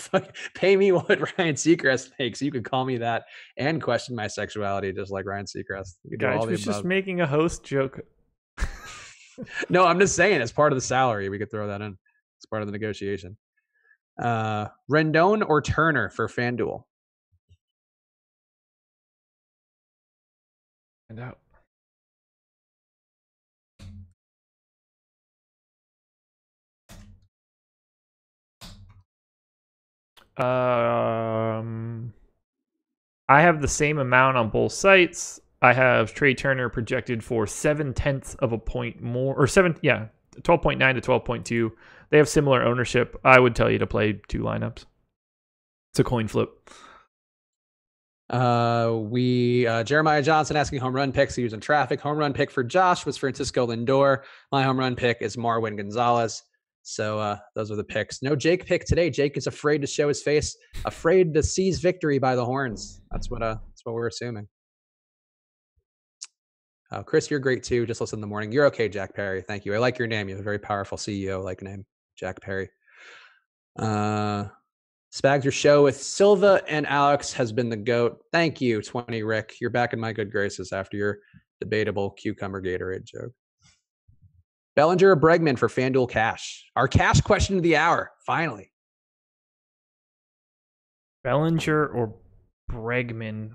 pay me what Ryan Seacrest makes. You could call me that and question my sexuality just like Ryan Seacrest. Guys was just making a host joke. No, I'm just saying as part of the salary, we could throw that in. It's part of the negotiation. Rendon or Turner for FanDuel? Find out. I have the same amount on both sites. I have Trey Turner projected for 0.7 of a point more, or 12.9 to 12.2. They have similar ownership. I would tell you to play two lineups. It's a coin flip. Jeremiah Johnson asking home run picks. He was in traffic. Home run pick for Josh was Francisco Lindor. My home run pick is Marwin Gonzalez. So those are the picks. No Jake pick today. Jake is afraid to show his face, afraid to seize victory by the horns. That's what we're assuming. Chris, you're great too. Just listen in the morning. You're okay, Jack Perry. Thank you. I like your name. You have a very powerful CEO-like name, Jack Perry. Spags, your show with Silva and Alex has been the GOAT. Thank you, 20 Rick. You're back in my good graces after your debatable cucumber Gatorade joke. Bellinger or Bregman for FanDuel cash? Our cash question of the hour, finally. Bellinger or Bregman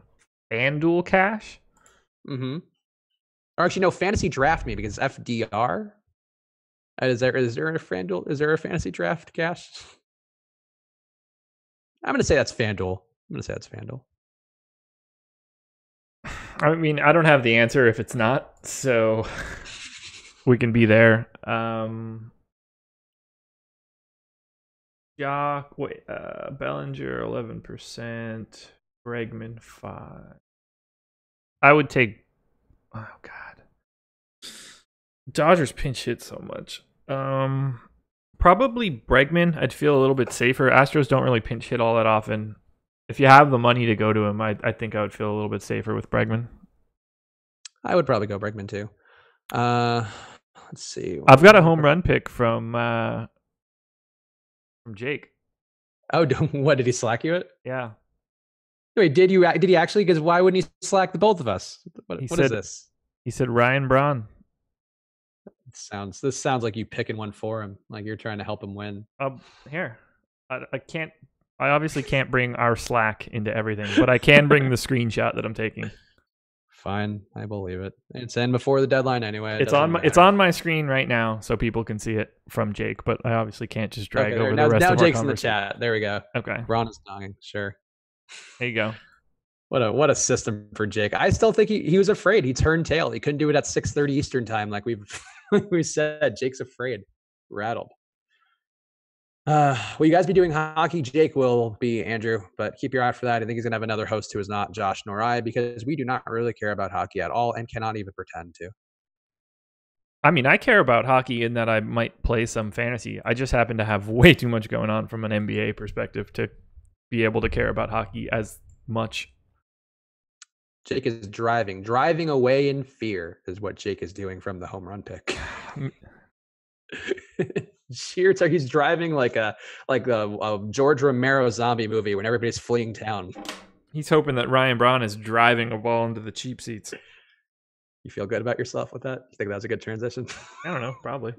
FanDuel cash? Mm-hmm. Or actually, no, fantasy draft me because FDR. Is there a FanDuel? Is there a fantasy draft cash? I'm going to say that's FanDuel. I mean, I don't have the answer if it's not, so we can be there. Bellinger 11%, Bregman 5. I would take. Oh God, Dodgers pinch hit so much. Probably Bregman. I'd feel a little bit safer. Astros don't really pinch hit all that often. If you have the money to go to him, I think I would feel a little bit safer with Bregman. I would probably go Bregman too. Let's see. I've got a home run pick from Jake. Oh, what, did he slack you it? Yeah. Wait, did he actually? Because why wouldn't he slack the both of us? What is this? He said Ryan Braun. This sounds like you picking one for him, like you're trying to help him win. Here, I can't. I obviously can't bring our Slack into everything, but I can bring the screenshot that I'm taking. Fine, I believe it. It's in before the deadline anyway. It's on my screen right now, so people can see it from Jake. But I obviously can't just drag over the rest of our Jake's in the chat. There we go. Okay, Ron is dying. Sure. There you go. What a system for Jake. I still think he was afraid. He turned tail. He couldn't do it at 6:30 Eastern time, like we said. Jake's afraid, rattled. Will you guys be doing hockey? Jake will be, Andrew, but keep your eye out for that. I think he's gonna have another host who is not Josh nor I, because we do not really care about hockey at all and cannot even pretend to. I mean, I care about hockey in that I might play some fantasy. I just happen to have way too much going on from an NBA perspective to be able to care about hockey as much. Jake is driving away in fear is what Jake is doing from the home run pick. He's driving like a George Romero zombie movie when everybody's fleeing town. He's hoping that Ryan Braun is driving a ball into the cheap seats. You feel good about yourself with that? You think that was a good transition? I don't know, probably.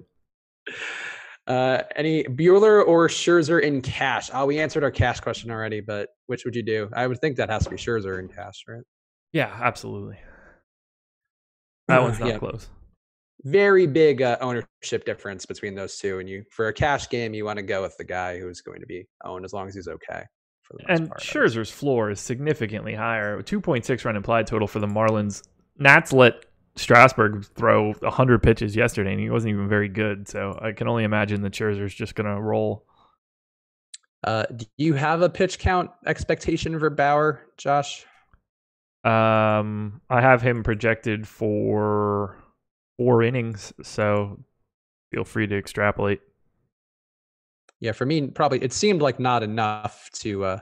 Any Bueller or Scherzer in cash? We answered our cash question already, but which would you do? I would think that has to be Scherzer in cash, right? Yeah, absolutely. That one's not close. very big ownership difference between those two. And for a cash game, you want to go with the guy who's going to be owned as long as he's okay for the most And part. Scherzer's floor is significantly higher. 2.6 run implied total for the Marlins. Nats let Strasburg throw 100 pitches yesterday, and he wasn't even very good. So I can only imagine that Scherzer's just going to roll. Do you have a pitch count expectation for Bauer, Josh? I have him projected for 4 innings, so feel free to extrapolate. Yeah, for me, probably it seemed like not enough to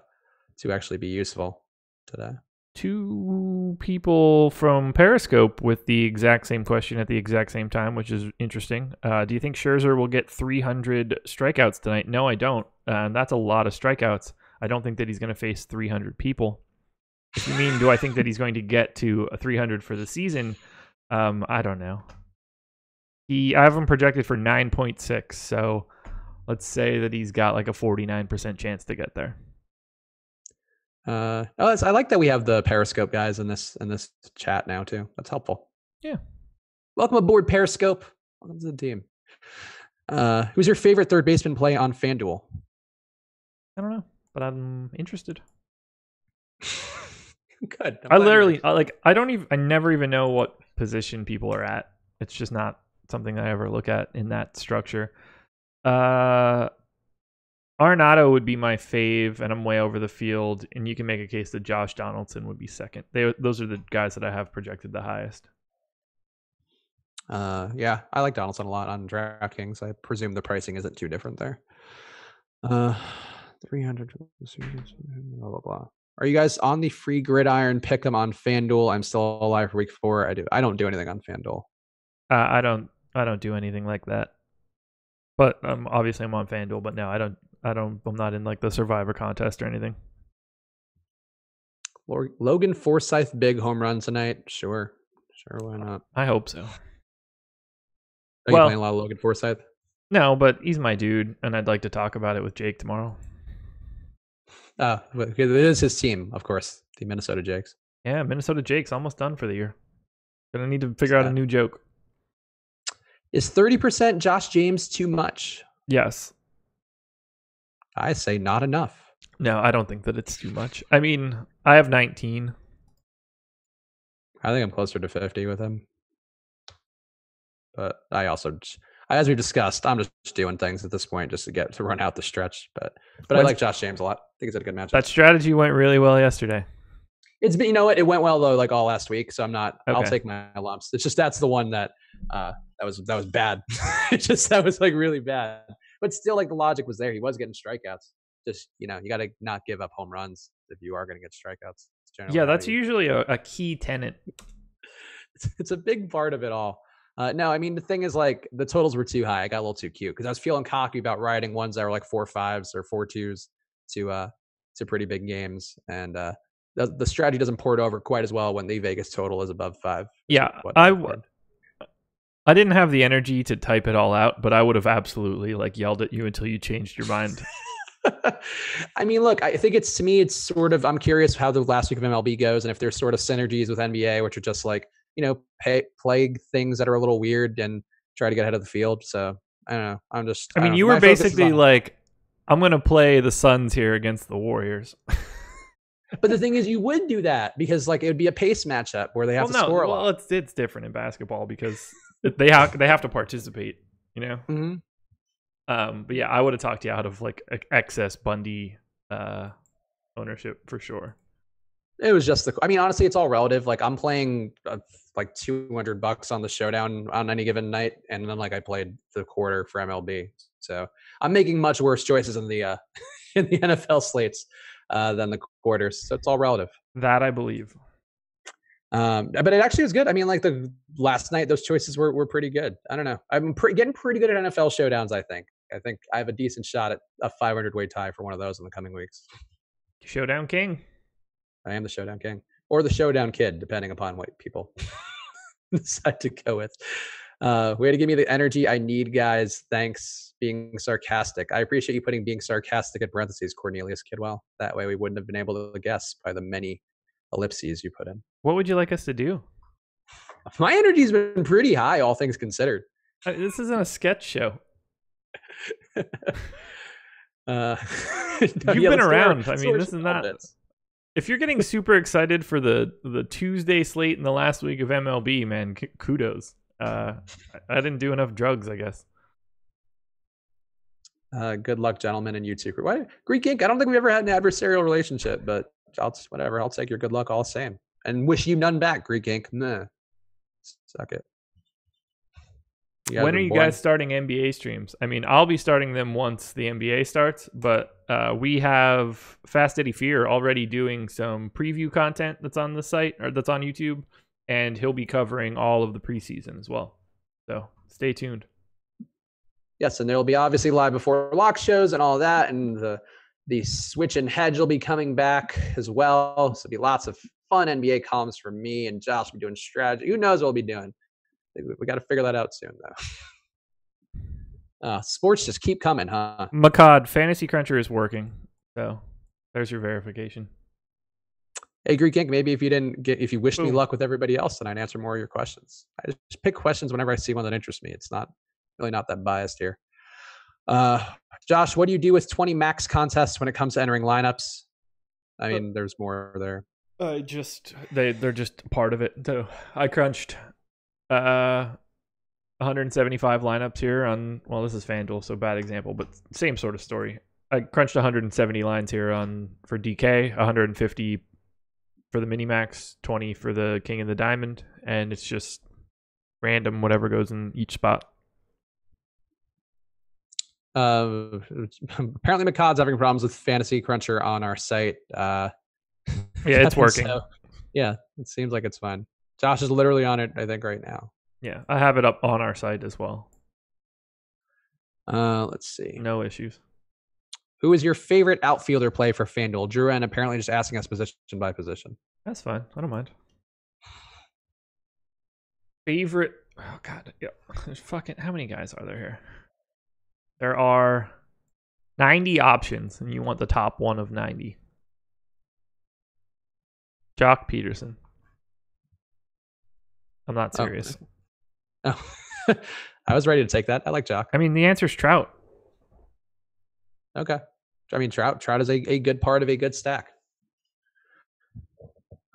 actually be useful today. 2 people from Periscope with the exact same question at the exact same time, which is interesting. Do you think Scherzer will get 300 strikeouts tonight? No, I don't. That's a lot of strikeouts. I don't think that he's going to face 300 people. If you mean, do I think that he's going to get to a 300 for the season? I don't know. I have him projected for 9.6, so let's say that he's got like a 49% chance to get there. I like that we have the Periscope guys in this chat now too. That's helpful. Yeah. Welcome aboard, Periscope. Welcome to the team. Who's your favorite third baseman play on FanDuel? I don't know, but I'm interested. Good. I never even know what position people are at. It's just not something I ever look at in that structure. Arenado would be my fave, and I'm way over the field. And you can make a case that Josh Donaldson would be second. Those are the guys that I have projected the highest. Yeah, I like Donaldson a lot on DraftKings. I presume the pricing isn't too different there. 300. Blah blah blah. Are you guys on the free gridiron pick'em on FanDuel? I'm still alive for week 4. I don't do anything on FanDuel. I don't do anything like that. But obviously I'm on FanDuel. But no, I'm not in like the Survivor contest or anything. Logan Forsythe big home run tonight. Sure, why not? I hope so. Are you playing a lot of Logan Forsythe? No, but he's my dude, and I'd like to talk about it with Jake tomorrow. It is his team, of course, the Minnesota Jakes. Yeah, Minnesota Jake's almost done for the year. Gonna need to figure out a new joke. Is 30% Josh James too much? Yes. I say not enough. No, I don't think that it's too much. I mean, I have 19. I think I'm closer to 50 with him. But I also, as we discussed, I'm just doing things at this point just to run out the stretch. But I like Josh James a lot. I think he's had a good matchup. That strategy went really well yesterday. It's been, you know what? It went well though, like all last week. So I'm not. Okay. I'll take my lumps. It's just that's the one that was bad. That was like really bad. But still, like the logic was there. He was getting strikeouts. Just you got to not give up home runs if you are going to get strikeouts. Yeah, that's usually a key tenet. It's a big part of it all. No, I mean the thing is like the totals were too high. I got a little too cute because I was feeling cocky about riding ones that were like 4.5s or 4.2s to pretty big games, and the strategy doesn't port over quite as well when the Vegas total is above 5. Yeah, I didn't have the energy to type it all out, but I would have absolutely like yelled at you until you changed your mind. I mean, look, I think to me, it's sort of, I'm curious how the last week of MLB goes and if there's sort of synergies with NBA, which are just like, plague things that are a little weird and try to get ahead of the field. So I don't know. I mean, you were basically like, I'm going to play the Suns here against the Warriors. But the thing is, you would do that because like it would be a pace matchup where they have to score a lot. Well, it's different in basketball because they have to participate, Mm-hmm. But yeah, I would have talked you out of like excess Bundy ownership for sure. It was just honestly, it's all relative. Like I'm playing like $200 on the showdown on any given night, and then like I played the quarter for MLB, so I'm making much worse choices in the in the NFL slates than the quarters. So it's all relative. That I believe. But it actually was good. I mean, like the last night, those choices were pretty good. I don't know. I'm getting pretty good at NFL showdowns. I think I have a decent shot at a 500-way tie for one of those in the coming weeks. Showdown King. I am the Showdown King, or the Showdown Kid, depending upon what people decide to go with. Way to give me the energy I need, guys. Thanks. Being sarcastic. I appreciate you putting being sarcastic in parentheses, Cornelius Kidwell. That way we wouldn't have been able to guess by the many ellipses you put in. What would you like us to do? My energy's been pretty high, all things considered. This isn't a sketch show. No, You've been around. I mean, this is not. If you're getting super excited for the Tuesday slate in the last week of MLB, man, kudos. I didn't do enough drugs, I guess. Good luck, gentlemen, and you too. What? Greek Ink? I don't think we've ever had an adversarial relationship, but whatever. I'll take your good luck all the same. And wish you none back, Greek Ink. Nah. Suck it. When are you guys starting NBA streams? I mean, I'll be starting them once the NBA starts, but we have Fast Eddie Fear already doing some preview content that's on the site or that's on YouTube, and he'll be covering all of the preseason as well. So stay tuned. Yes, and there will be obviously live before lock shows and all that, and the switch and hedge will be coming back as well. So there'll be lots of fun NBA columns from me and Josh. We'll be doing strategy. Who knows what we'll be doing? We got to figure that out soon, though. Sports just keep coming, huh? Makad, Fantasy Cruncher is working. So there's your verification. Hey, Greek Ink, maybe if you wish me luck with everybody else, then I'd answer more of your questions. I just pick questions whenever I see one that interests me. It's really not that biased here. Josh, what do you do with 20 max contests when it comes to entering lineups? I mean, there's more there. They're just part of it. So I crunched 175 lineups here on, well, this is FanDuel, so bad example, but same sort of story. I crunched 170 lines here for DK, 150 for the minimax, 20 for the King and the Diamond, and it's just random whatever goes in each spot. Apparently Makad's having problems with Fantasy Cruncher on our site. Yeah, it's working. So, yeah, it seems like it's fine. Josh is literally on it, I think, right now. Yeah, I have it up on our site as well. Let's see. No issues. Who is your favorite outfielder play for FanDuel? Drew N apparently just asking us position by position. That's fine. I don't mind. Favorite? Oh God, yeah. There's how many guys are there here? There are 90 options, and you want the top one of 90. Jock Peterson. I'm not serious. Oh. I was ready to take that. I like Jock. I mean, the answer's Trout. Okay. I mean, Trout is a good part of a good stack.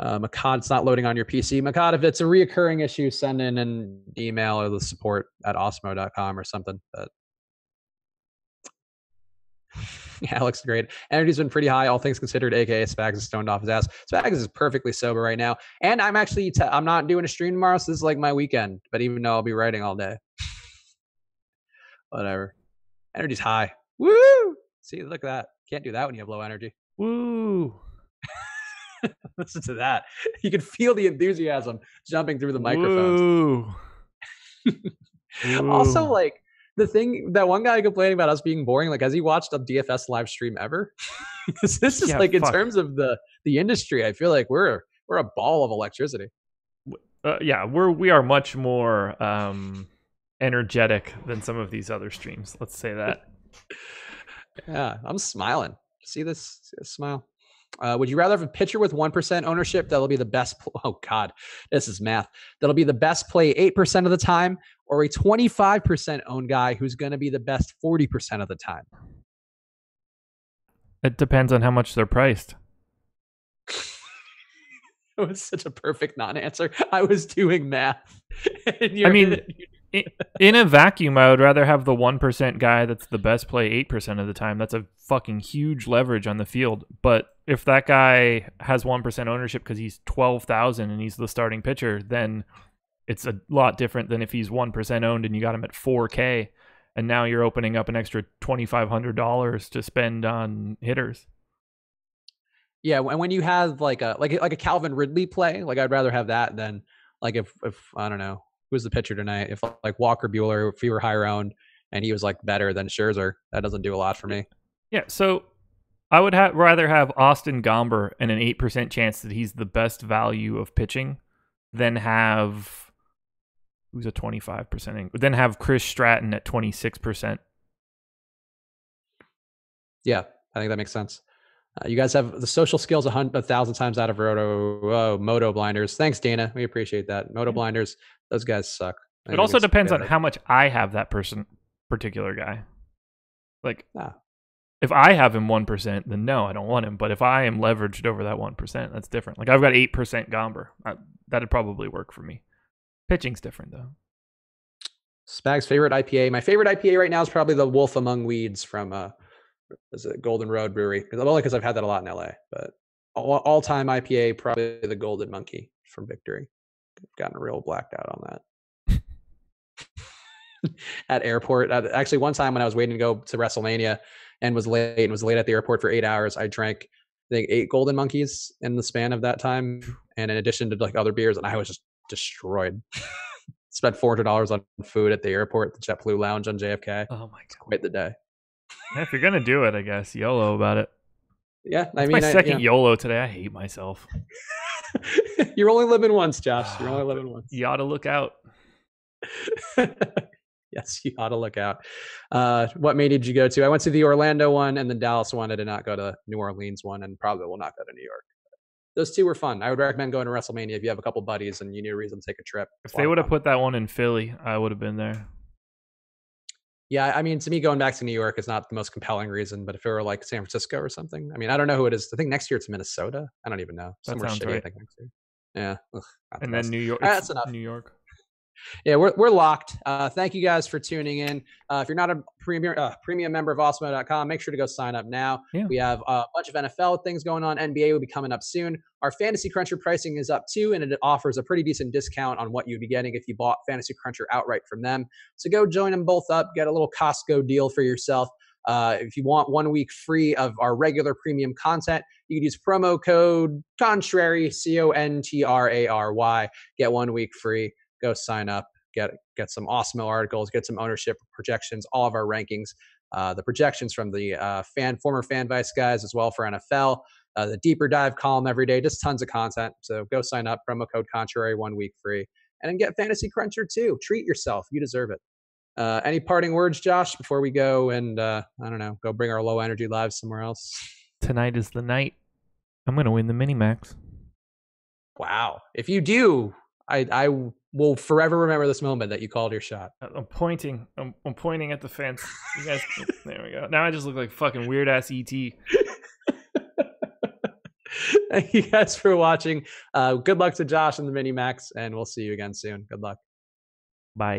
Makad's not loading on your PC. Makad, if it's a reoccurring issue, send in an email or the support at osmo.com or something. But yeah, Alex, great. Energy's been pretty high, all things considered, aka Spags is stoned off his ass. Spags is perfectly sober right now. And I'm actually, I'm not doing a stream tomorrow, so this is like my weekend. But even though I'll be writing all day. Whatever. Energy's high. Woo! See, look at that. Can't do that when you have low energy. Woo! Listen to that. You can feel the enthusiasm jumping through the microphones. Woo. Also, like, the thing that one guy complaining about us being boring, like, has he watched a DFS live stream ever? Because this is in terms of the industry, I feel like we're a ball of electricity. Yeah, we are much more energetic than some of these other streams. Let's say that. Yeah, I'm smiling. See this smile? Would you rather have a pitcher with 1% ownership that'll be the best? Oh God, this is math. That'll be the best play 8% of the time, or a 25% owned guy who's going to be the best 40% of the time? It depends on how much they're priced. It was such a perfect non-answer. I was doing math. I mean, in a vacuum, I would rather have the 1% guy that's the best play 8% of the time. That's a fucking huge leverage on the field. But if that guy has 1% ownership because he's 12,000 and he's the starting pitcher, then it's a lot different than if he's 1% owned and you got him at 4K, and now you're opening up an extra $2,500 to spend on hitters. Yeah, and when you have like a Calvin Ridley play, like I'd rather have that than like if I don't know who's the pitcher tonight. If like Walker Buehler, if he were higher owned and he was like better than Scherzer, that doesn't do a lot for me. Yeah, so I would rather have Austin Gomber and an 8% chance that he's the best value of pitching than have who's a 25%, then have Chris Stratton at 26%. Yeah, I think that makes sense. You guys have the social skills 1,000 times out of Moto blinders. Thanks, Dana. We appreciate that. Moto blinders, those guys suck. It also depends on how much I have that particular guy. Like, if I have him 1%, then no, I don't want him. But if I am leveraged over that 1%, that's different. Like, I've got 8% Gomber. That'd probably work for me. Pitching's different, though. Spag's favorite IPA. My favorite IPA right now is probably the Wolf Among Weeds from is it Golden Road Brewery? Only because I've had that a lot in LA. But all-time IPA, probably the Golden Monkey from Victory. I've gotten real blacked out on that. At airport. Actually, one time when I was waiting to go to WrestleMania and was late at the airport for 8 hours, I drank, I think, 8 Golden Monkeys in the span of that time. And in addition to like other beers, and I was just destroyed. Spent $400 on food at the airport, the JetBlue Lounge on JFK. Oh my God. Quite the day. If you're going to do it, I guess, YOLO about it. Yeah. I mean, my second YOLO today. I hate myself. You're only living once, Josh. You're only living once. You ought to look out. Yes, you ought to look out. What May did you go to? I went to the Orlando one and the Dallas one. I did not go to New Orleans one, and probably will not go to New York. Those two were fun. I would recommend going to WrestleMania if you have a couple buddies and you need a reason to take a trip. If they would have put that one in Philly, I would have been there. Yeah, I mean, to me, going back to New York is not the most compelling reason, but if it were like San Francisco or something, I mean, I don't know who it is. I think next year it's Minnesota. I don't even know. That sounds right. I think next year. Yeah. Ugh, and then New York. That's enough. New York. Yeah, we're locked. Thank you guys for tuning in. If you're not a premium member of Awesemo.com, make sure to go sign up now. Yeah. We have a bunch of NFL things going on. NBA will be coming up soon. Our Fantasy Cruncher pricing is up too, and it offers a pretty decent discount on what you'd be getting if you bought Fantasy Cruncher outright from them. So go join them both up. Get a little Costco deal for yourself. If you want 1 week free of our regular premium content, you can use promo code CONTRARY, CONTRARY. Get 1 week free. Go sign up, get some Awesemo articles, get some ownership projections, all of our rankings, the projections from the former FanVice guys as well for NFL, the deeper dive column every day, just tons of content. So go sign up, promo code CONTRARY, 1 week free, and then get Fantasy Cruncher too. Treat yourself. You deserve it. Any parting words, Josh, before we go and, I don't know, go bring our low energy lives somewhere else? Tonight is the night. I'm going to win the Minimax. Wow. If you do, I will forever remember this moment that you called your shot. I'm pointing. I'm pointing at the fence. You guys, there we go. Now I just look like fucking weird ass ET. Thank you guys for watching. Good luck to Josh and the Minimax, and we'll see you again soon. Good luck.